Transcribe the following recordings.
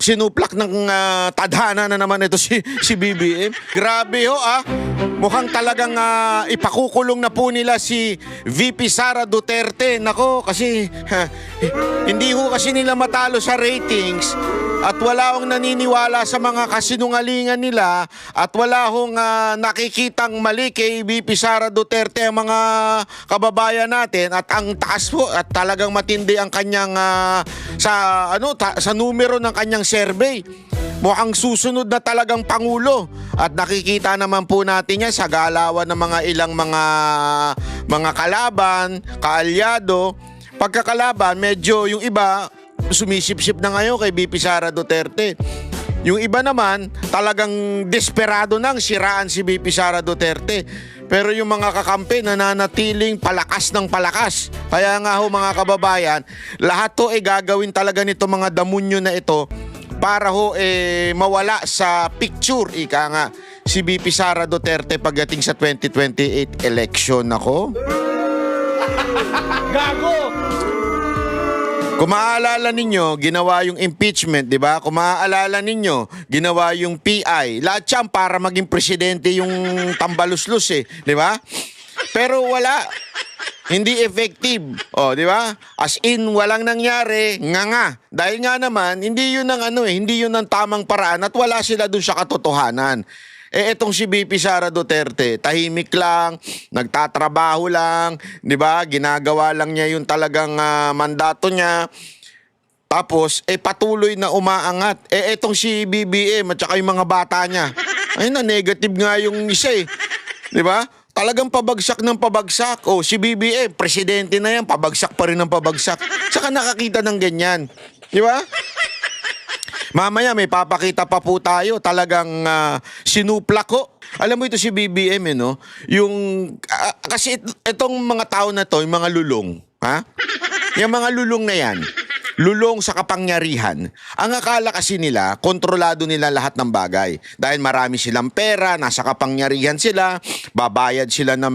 sinuplak ng tadhana na naman ito si BBM. Grabe ho Mukhang talagang ipakukulong na po nila si VP Sara Duterte. Nako, kasi hindi ho kasi nila matalo sa ratings at wala hong naniniwala sa mga kasinungalingan nila at wala hong nakikitang mali kay VP Sara Duterte ang mga kababayan natin at ang taas po at talagang matindi ang kanyang sa numero ng kanyang survey. Mukhang susunod na talagang pangulo at nakikita naman po natin yan sa galawan ng mga ilang mga kalaban, kaalyado. Pagkakalaban, medyo yung iba sumisip-sip na ngayon kay VP Sara Duterte. Yung iba naman talagang desperado nang siraan si VP Sara Duterte. Pero yung mga kakampi nananatiling palakas ng palakas. Kaya nga ho mga kababayan, lahat to gagawin talaga nito mga damunyo na ito para ho mawala sa picture, ika nga, si VP Sara Duterte pagdating sa 2028 election. Ako. Gago! Kung maaalala ninyo, ginawa yung impeachment, di ba? Kung maaalala ninyo, ginawa yung PI. Lahat yan para maging presidente yung tambaluslus di ba? Pero wala. Hindi effective. Di ba? As in, walang nangyari, nga. Dahil nga naman, hindi yun ang hindi yun ang tamang paraan at wala sila dun sa katotohanan. Etong si VP Sara Duterte, tahimik lang, nagtatrabaho lang, di ba? Ginagawa lang niya yung talagang mandato niya. Tapos, patuloy na umaangat. Etong si BBM at saka yung mga bata niya. Ayun na, negative nga yung isa Di ba? Talagang pabagsak ng pabagsak. Si BBM, presidente na yan, pabagsak pa rin ng pabagsak. Saka nakakita ng ganyan. Di ba? Mamaya may papakita pa po tayo. Talagang sinuplak ko. Alam mo ito si BBM, no? Yung, kasi itong mga tao na to, yung mga lulong. Yung mga lulong na yan. Lulong sa kapangyarihan. Ang akala kasi nila, kontrolado nila lahat ng bagay. Dahil marami silang pera, nasa kapangyarihan sila, babayad sila ng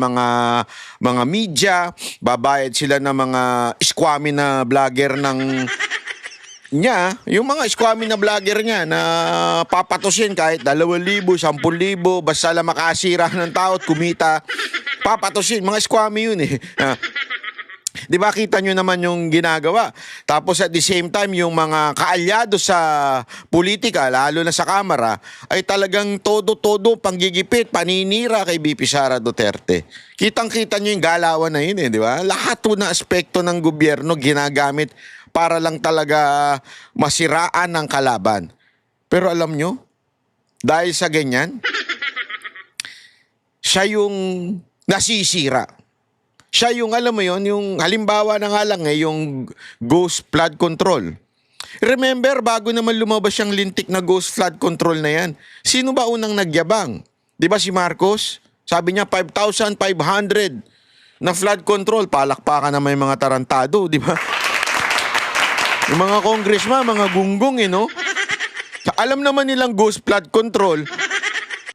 mga media, babayad sila ng mga squammy na vlogger yung mga squammy na vlogger niya na papatusin kahit 2,000, 10,000, basta lang makasira ng tao at kumita, papatusin. Mga squammy yun Di ba kita nyo naman yung ginagawa? Tapos at the same time, yung mga kaalyado sa politika, lalo na sa kamara, ay talagang todo-todo panggigipit, paninira kay VP Sara Duterte. Kitang-kita nyo yung galawan na yun di ba? Lahat na aspekto ng gobyerno ginagamit para lang talaga masiraan ng kalaban. Pero alam nyo, dahil sa ganyan, siya yung nasisira. Siya yung, alam mo yon, yung halimbawa na nga lang yung ghost flood control. Remember, bago naman lumabas yung lintik na ghost flood control na yan, sino ba unang nagyabang? Di ba si Marcos? Sabi niya 5,500 na flood control. Palakpakan na may mga tarantado, di ba? Yung mga congressman, mga gunggong, no? Alam naman nilang ghost flood control,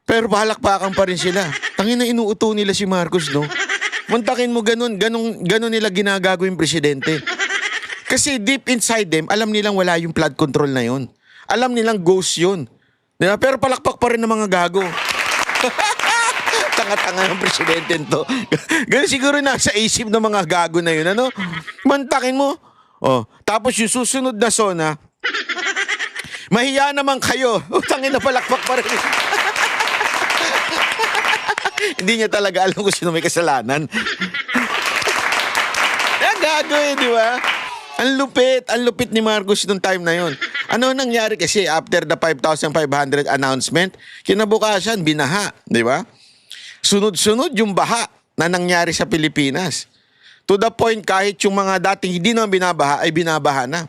pero palakpakan pa rin sila. Tangina, inuuto nila si Marcos, no? Muntakin mo ganun nila ginagago yung presidente. Kasi deep inside them, alam nilang wala yung flood control na yun. Alam nilang ghost yun. Diba? Pero palakpak pa rin ng mga gago. Tanga-tanga ng presidente to. Ganun siguro nasa isip ng mga gago na yun, ano? Muntakin mo. Tapos yung susunod na zona, mahiya naman kayo. Tangin na palakpak pa rin. Hindi niya talaga alam kung sino may kasalanan. Gago di ba? Ang lupit ni Marcos nung time na yon. Ano nangyari kasi after the 5,500 announcement, kinabukasan, binaha, di ba? Sunod-sunod yung baha na nangyari sa Pilipinas. To the point, kahit yung mga dating hindi naman binabaha, ay binabaha na.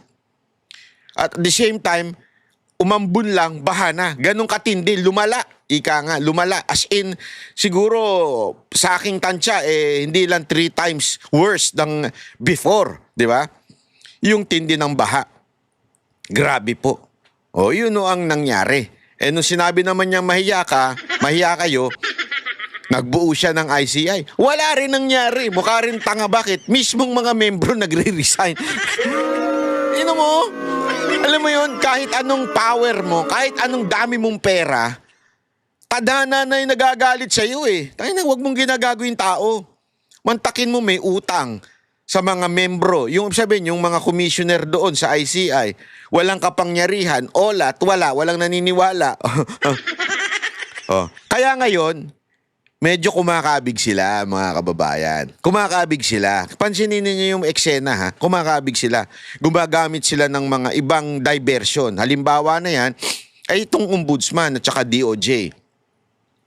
At the same time, umambun lang, baha na. Ganong katindi, lumala. Ika nga, lumala. As in, siguro sa aking tansya, hindi lang 3 times worse than before. Di ba? Yung tindi ng baha. Grabe po. Yun ang nangyari. Nung sinabi naman niya mahiya kayo, nagbuo siya ng ICI. Wala rin nangyari. Mukha rin tanga. Bakit? Mismong mga membro nagre-resign. Ino mo? Alam mo yun, kahit anong power mo, kahit anong dami mong pera, tadhana na yung nagagalit sa iyo eh. Tayo na, huwag mong ginagago yung tao. Mantakin mo may utang sa mga membro. Yung sabihin, yung mga commissioner doon sa ICI, walang kapangyarihan, walang naniniwala. Oh. Kaya ngayon, medyo kumakabig sila, mga kababayan. Kumakabig sila. Pansinin niyo yung eksena, ha? Kumakabig sila. Gumagamit sila ng mga ibang diversion. Halimbawa na yan, ay itong ombudsman at saka DOJ.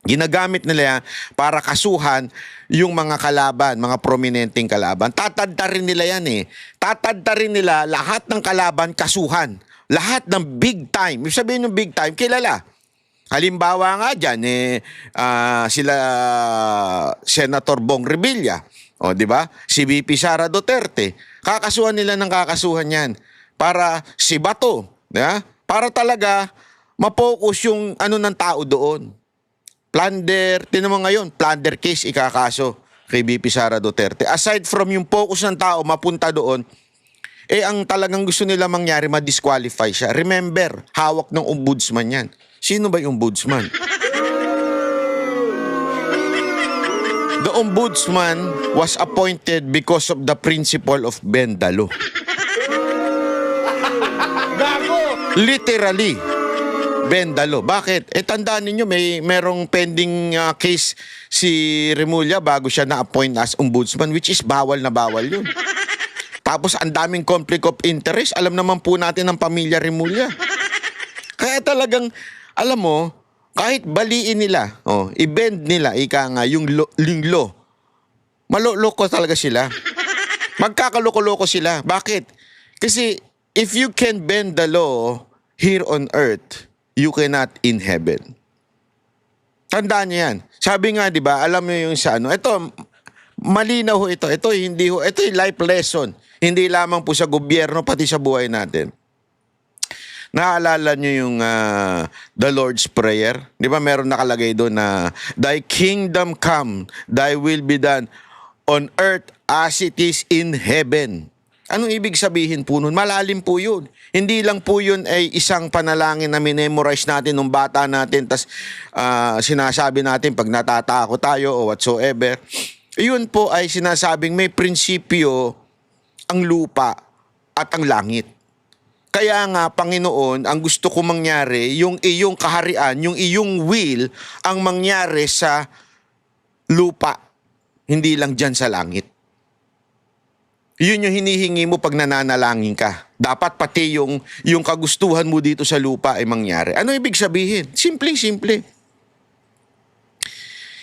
Ginagamit nila yan para kasuhan yung mga kalaban, mga prominenteng kalaban. Tatadta rin nila yan eh. Tatadta rin nila lahat ng kalaban kasuhan. Lahat ng big time. Ibig sabihin ng big time, kilala. Halimbawa nga dyan, sila Senator Bong Revilla, o di ba? Si VP Sara Duterte. Kakasuhan nila ng kakasuhan yan para si Bato, yeah? Para talaga mapokus yung ano ng tao doon. Plunder, tinan mo ngayon, plunder case ikakaso kay VP Sara Duterte. Aside from yung focus ng tao mapunta doon, ang talagang gusto nila mangyari, ma-disqualify siya. Remember, hawak ng ombudsman yan. Sino ba yung ombudsman? The ombudsman was appointed because of the principle of Bendalo. Gago! Literally, Bendalo. Bakit? Tandaan ninyo, merong pending case si Remulla bago siya na-appoint as ombudsman, which is bawal na bawal yun. Tapos ang daming conflict of interest. Alam naman po natin ang pamilya Remulla. Kaya talagang, alam mo, kahit baliin nila, i-bend nila, yung law, maloloko talaga sila. Magkakaloko-loko sila. Bakit? Kasi if you can bend the law here on earth, you cannot in heaven. Tandaan niyo yan. Sabi nga, di ba, alam niyo yung sa ano, ito, malinaw ho ito. Ito yung life lesson. Hindi lamang po sa gobyerno, pati sa buhay natin. Naalala nyo yung the Lord's Prayer? Di ba meron nakalagay doon na Thy kingdom come, Thy will be done on earth as it is in heaven. Anong ibig sabihin po nun? Malalim po yun. Hindi lang po yun ay isang panalangin na minemorize natin nung bata natin tas sinasabi natin pag natatakot tayo o whatsoever. Yun po ay sinasabing may prinsipyo ang lupa at ang langit. Kaya nga, Panginoon, ang gusto ko mangyari, yung iyong kaharian, yung iyong will, ang mangyari sa lupa, hindi lang dyan sa langit. Yun yung hinihingi mo pag nananalangin ka. Dapat pati yung kagustuhan mo dito sa lupa ay mangyari. Ano ibig sabihin? Simple-simple.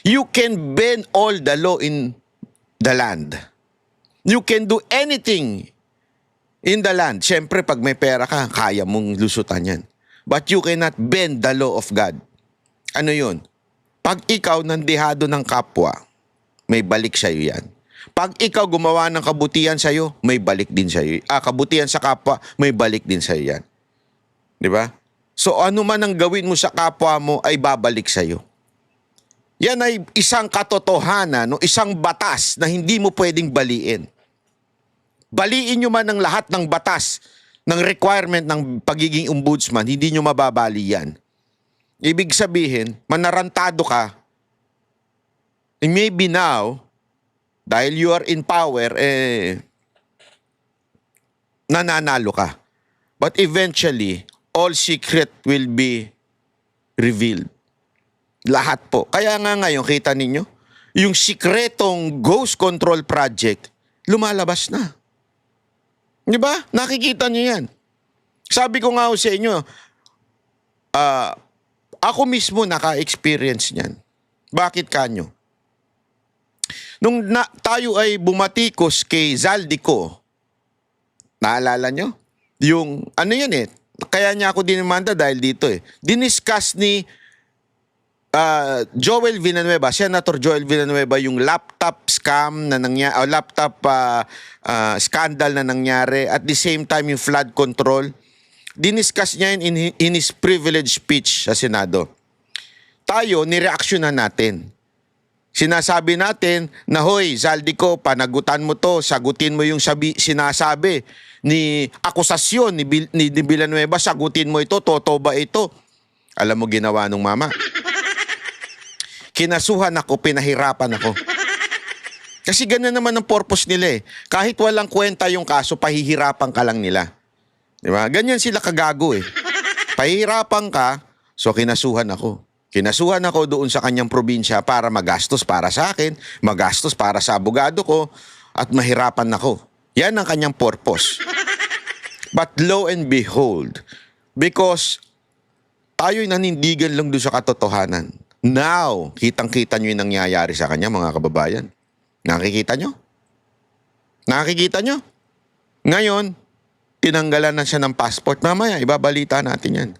You can bend all the law in the land. You can do anything in the land. Siyempre, pag may pera ka, kaya mong lusutan yan. But you cannot bend the law of God. Ano yun? Pag ikaw nandihado ng kapwa, may balik sa'yo yan. Pag ikaw gumawa ng kabutihan sa'yo, may balik din sa'yo. Kabutihan sa kapwa, may balik din sa'yo yan. Di ba? So, ano man ang gawin mo sa kapwa mo, ay babalik sa'yo. Yan ay isang katotohanan, no? Isang batas na hindi mo pwedeng baliin. Baliin nyo man ang lahat ng batas, ng requirement ng pagiging ombudsman, hindi nyo mababali yan. Ibig sabihin, manarantado ka, and maybe now, dahil you are in power, nananalo ka. But eventually, all secret will be revealed. Lahat po. Kaya nga ngayon, kita ninyo, yung sikretong ghost control project, lumalabas na. Di ba? Nakikita niyo yan. Sabi ko nga sa inyo, ako mismo naka-experience niyan. Bakit kanyo? Nung tayo ay bumatikos kay Zaldico, naalala nyo? Yung, ano yun kaya niya ako dinimanda dahil dito Diniscuss ni Joel Villanueva, Senator Joel Villanueva, yung laptop scam na nangyari, laptop scandal na nangyari, at the same time yung flood control. Diniscuss niya in his privilege speech sa Senado. Tayo, nireaksyonan natin. Sinasabi natin na, hoy, Zaldico, panagutan mo to, sagutin mo yung sinasabi ni akusasyon ni Villanueva, sagutin mo ito, totoo ba ito? Alam mo ginawa nung mama? Kinasuhan ako, pinahirapan ako. Kasi ganun naman ang purpose nila eh. Kahit walang kwenta yung kaso, pahihirapan ka lang nila. Di ba? Ganyan sila kagago eh. Pahihirapan ka, so kinasuhan ako. Kinasuhan ako doon sa kanyang probinsya para magastos para sa akin, magastos para sa abogado ko, at mahirapan ako. Yan ang kanyang purpose. But lo and behold, because tayo'y nanindigan lang doon sa katotohanan. Now, kitang-kita nyo yung nangyayari sa kanya, mga kababayan. Nakikita nyo? Nakikita nyo? Ngayon, tinanggalan na siya ng passport. Mamaya, ibabalita natin yan.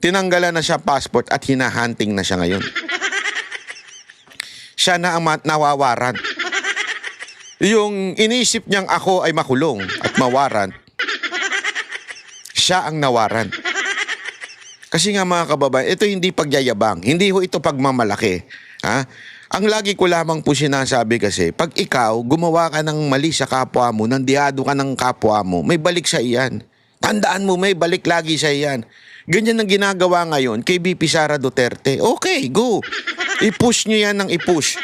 Tinanggalan na siya passport at hinahunting na siya ngayon. Siya na ang nawawaran. Yung inisip niyang ako ay makulong at mawaran, siya ang nawaran. Kasi nga mga kababayan, ito hindi pagyayabang. Hindi ho ito pagmamalaki. Ha? Ang lagi ko lamang po sinasabi kasi, pag ikaw gumawa ka ng mali sa kapwa mo, nandiado ka ng kapwa mo, may balik sa iyan. Tandaan mo, may balik lagi sa iyan. Ganyan ang ginagawa ngayon kay VP Sara Duterte. Okay, go. I-push nyo yan ng i-push.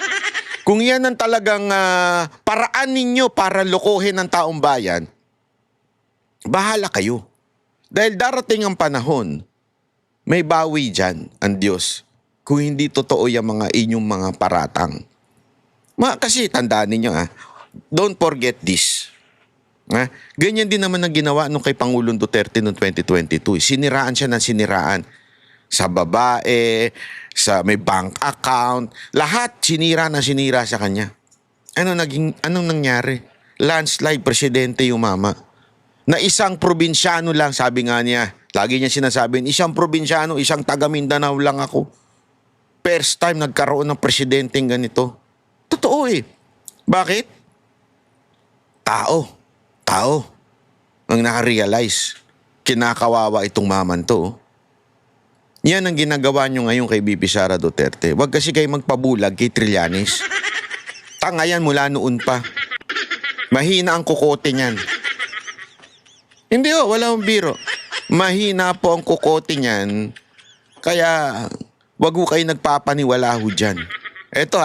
Kung yan ang talagang paraan ninyo para lokohin ang taong bayan, bahala kayo. Dahil darating ang panahon, may bawi dyan ang Diyos. Kung hindi totoo yung mga inyong mga paratang. Kasi tandaan ninyo don't forget this. Ganyan din naman ang ginawa nung kay Pangulong Duterte noong 2022. Siniraan siya ng siniraan. Sa babae, sa may bank account, lahat sinira sa kanya. Anong nangyari? Landslide, presidente yung mama. Na isang probinsyano lang, sabi nga niya, lagi niya sinasabi, isang probinsyano, isang taga Mindanao lang ako. First time nagkaroon ng presidenteng ganito. Totoo eh. Bakit? Tao ang nakarealize. Kinakawawa itong maman to. Yan ang ginagawa nyo ngayon kay VP Sara Duterte. Huwag kasi kayo magpabulag kay Trillanes. Tanga yan mula noon pa. Mahina ang kukote niyan. Hindi wala akong biro. Mahina po ang kukote niyan. Kaya wag ho kayo nagpapaniwala ho dyan. Eto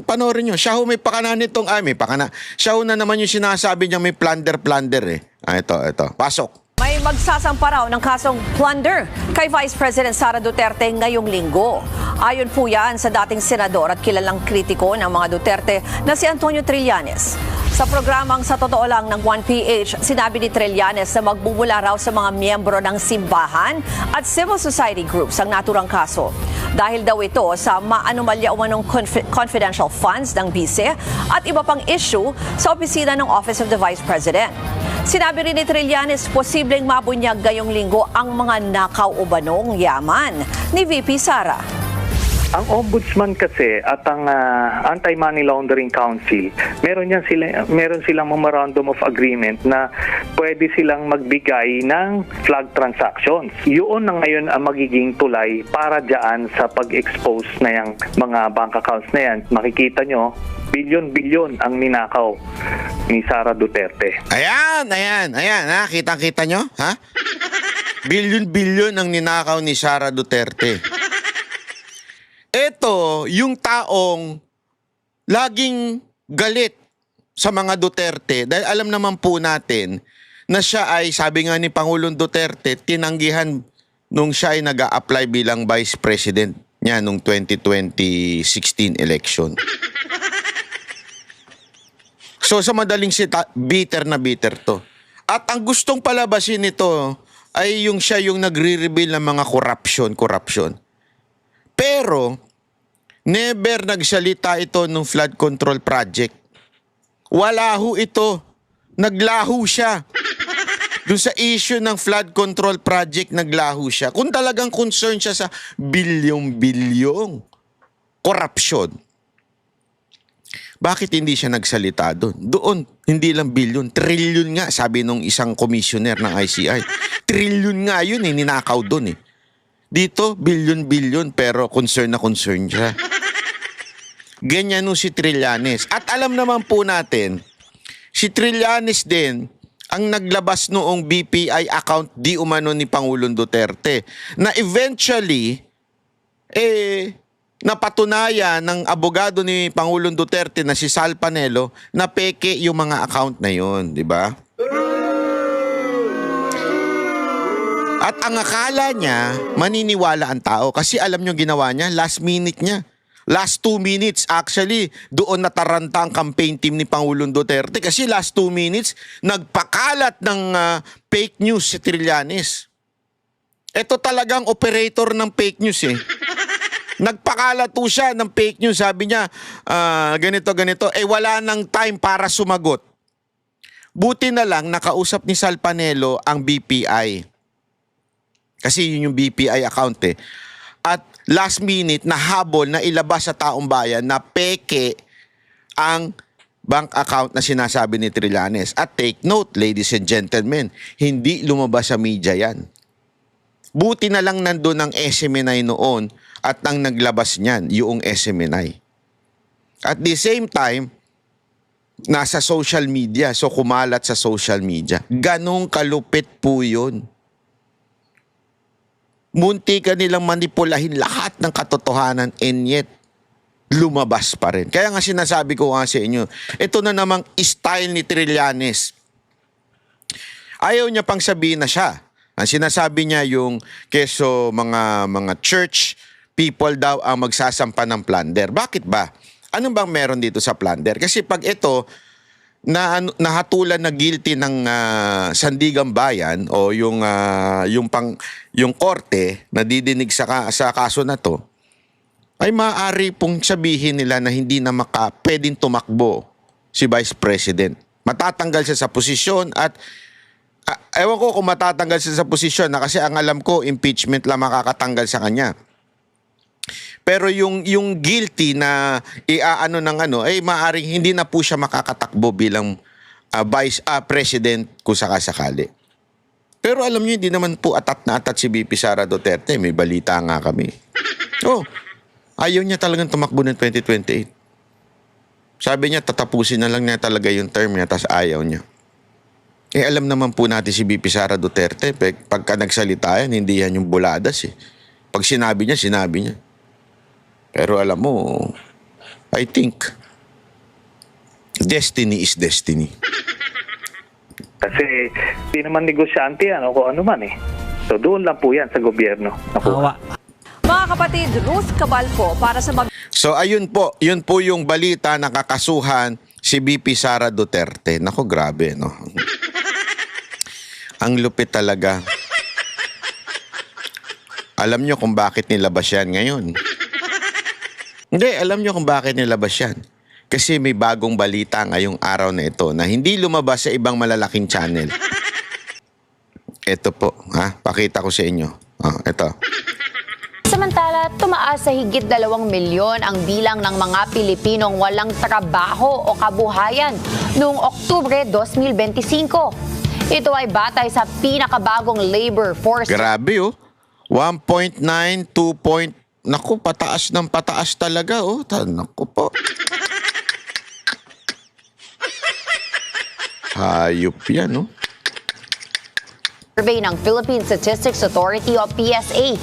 panoorin nyo. Siya ho may pakana nitong, may pakana. Siya ho na naman yung sinasabi niya may plunder eh. Ito. Pasok. May magsasampa raw ng kasong plunder kay Vice President Sara Duterte ngayong linggo. Ayon po yan sa dating senador at kilalang kritiko ng mga Duterte na si Antonio Trillanes. Sa programang Sa Totoo Lang ng 1PH, sinabi ni Trillanes na magbubula raw sa mga miyembro ng simbahan at civil society groups ang naturang kaso. Dahil daw ito sa maanomalya umanong confidential funds ng bise at iba pang issue sa opisina ng Office of the Vice President. Sinabi rin ni Trillanes, posibleng mabunyag ngayong linggo ang mga nakaw o banong yaman ni VP Sara. Ang Ombudsman kasi at ang Anti-Money Laundering Council, meron silang memorandum of agreement na pwede silang magbigay ng flag transactions. Yun na ngayon ang magiging tulay para dyan sa pag-expose na yung mga bank accounts na yan. Makikita nyo, bilyon-bilyon ang ninakaw ni Sara Duterte. Ayan. Kitang-kita nyo? Bilyon-bilyon ang ninakaw ni Sara Duterte. Ito, yung taong laging galit sa mga Duterte dahil alam naman po natin na siya ay, sabi nga ni Pangulong Duterte, tinanggihan nung siya ay nag-a-apply bilang Vice President niya nung 2016 election. So sa madaling bitter na bitter to. At ang gustong palabasin nito ay yung siya yung nagre-reveal ng mga corruption. Pero, never nagsalita ito ng flood control project. Wala ho ito. Naglaho siya. Doon sa issue ng flood control project, naglaho siya. Kung talagang concern siya sa bilyong-bilyong corruption, bakit hindi siya nagsalita doon? Doon, hindi lang bilyon, trilyon nga, sabi nung isang commissioner ng ICI. Trilyon nga yun ninakaw doon Dito, bilyon-bilyon pero concern na concern siya. ganyan no si Trillanes. At alam naman po natin, si Trillanes din ang naglabas noong BPI account di umano ni Pangulong Duterte na eventually napatunayan ng abogado ni Pangulong Duterte na si Sal Panelo na peke yung mga account na yon, di ba? At ang akala niya, maniniwala ang tao kasi alam niyo ginawa niya, last minute niya. Last 2 minutes, actually, doon nataranta ang campaign team ni Pangulong Duterte kasi last 2 minutes, nagpakalat ng fake news si Trillanes. Ito talagang operator ng fake news eh. Nagpakalat po siya ng fake news. Sabi niya, ganito. Wala nang time para sumagot. Buti na lang, nakausap ni Sal Panelo ang BPI. Kasi yun yung BPI account eh. At last minute, nahabol na ilabas sa taong bayan na peke ang bank account na sinasabi ni Trillanes. At take note, ladies and gentlemen, hindi lumabas sa media yan. Buti na lang nandun ang SMNI noon at ang naglabas niyan, yung SMNI. At the same time, nasa social media, so kumalat sa social media. Ganong kalupit po yun. Munti ka nilang manipulahin lahat ng katotohanan and yet lumabas pa rin. Kaya nga sinasabi ko nga sa inyo, ito na namang style ni Trillanes. Ayaw niya pang sabihin na siya. Ang sinasabi niya yung keso mga church people daw ang magsasampa ng plunder. Bakit ba? Ano bang meron dito sa plunder? Kasi pag ito nahatulan na guilty ng Sandigang Bayan o yung korte na didinig sa kaso na to, ay maaari pong sabihin nila na hindi na pwedeng tumakbo si Vice President. Matatanggal siya sa posisyon at ewan ko kung matatanggal siya sa posisyon na kasi ang alam ko impeachment lang makakatanggal sa kanya. Pero yung guilty na ay maaring hindi na po siya makakatakbo bilang Vice President kung sakasakali. Pero alam niyo, hindi naman po atat na atat si VP Sara Duterte. May balita nga kami. Ayaw niya talagang tumakbo ng 2028. Sabi niya, tatapusin na lang niya talaga yung term niya, tas ayaw niya. Alam naman po natin si VP Sara Duterte, pagka nagsalita yan, hindi yan yung buladas eh. Pag sinabi niya, sinabi niya. Pero alam mo, I think, destiny is destiny. Kasi di naman negosyante yan o kung ano man eh. So doon lang po yan sa gobyerno. Mga kapatid, Ruth Cabalco para sa So ayun po, yun po yung balita na kakasuhan si VP Sara Duterte. Nako, grabe, no? Ang lupit talaga. Alam nyo kung bakit nilabas yan ngayon? Hindi, alam nyo kung bakit nilabas yan. Kasi may bagong balita ngayong araw na ito na hindi lumabas sa ibang malalaking channel. Ito po, pakita ko sa inyo. Ito. Samantala, tumaas sa higit 2 milyon ang bilang ng mga Pilipinong walang trabaho o kabuhayan noong Oktubre 2025. Ito ay batay sa pinakabagong labor force. Grabe 1.9, 2. Naku, pataas ng pataas talaga. Naku po. Hayop yan, Survey ng Philippine Statistics Authority o PSA.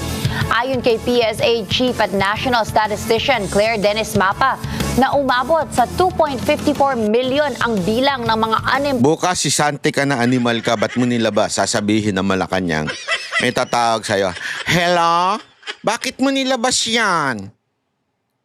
Ayon kay PSA Chief at National Statistician Claire Dennis Mapa, na umabot sa 2.54 million ang bilang ng mga Bukas si Sante ka na animal ka, ba't mo nilabas? Sasabihin ng Malacanang. May tatawag sa'yo, hello? Bakit mo nilabas yan?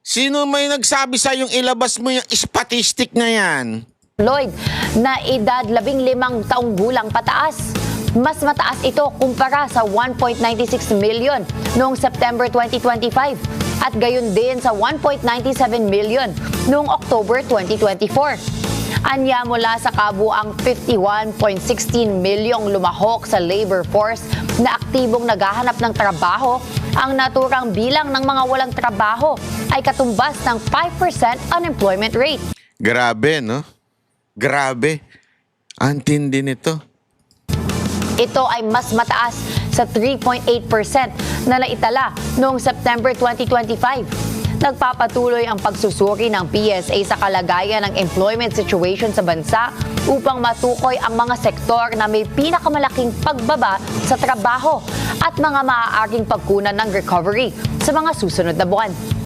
Sino may nagsabi sa yung ilabas mo yung statistic na yan? Lloyd na edad 15 taong gulang pataas. Mas mataas ito kumpara sa 1.96 million noong September 2025 at gayon din sa 1.97 million noong October 2024. Anya mula sa kabuang 51.16 milyong lumahok sa labor force na aktibong naghahanap ng trabaho, ang naturang bilang ng mga walang trabaho ay katumbas ng 5% unemployment rate. Grabe, no? Grabe. Ang tindi nito. Ito ay mas mataas sa 3.8% na naitala noong September 2025. Nagpapatuloy ang pagsusuri ng PSA sa kalagayan ng employment situation sa bansa upang matukoy ang mga sektor na may pinakamalaking pagbaba sa trabaho at mga maaaring pagkunan ng recovery sa mga susunod na buwan.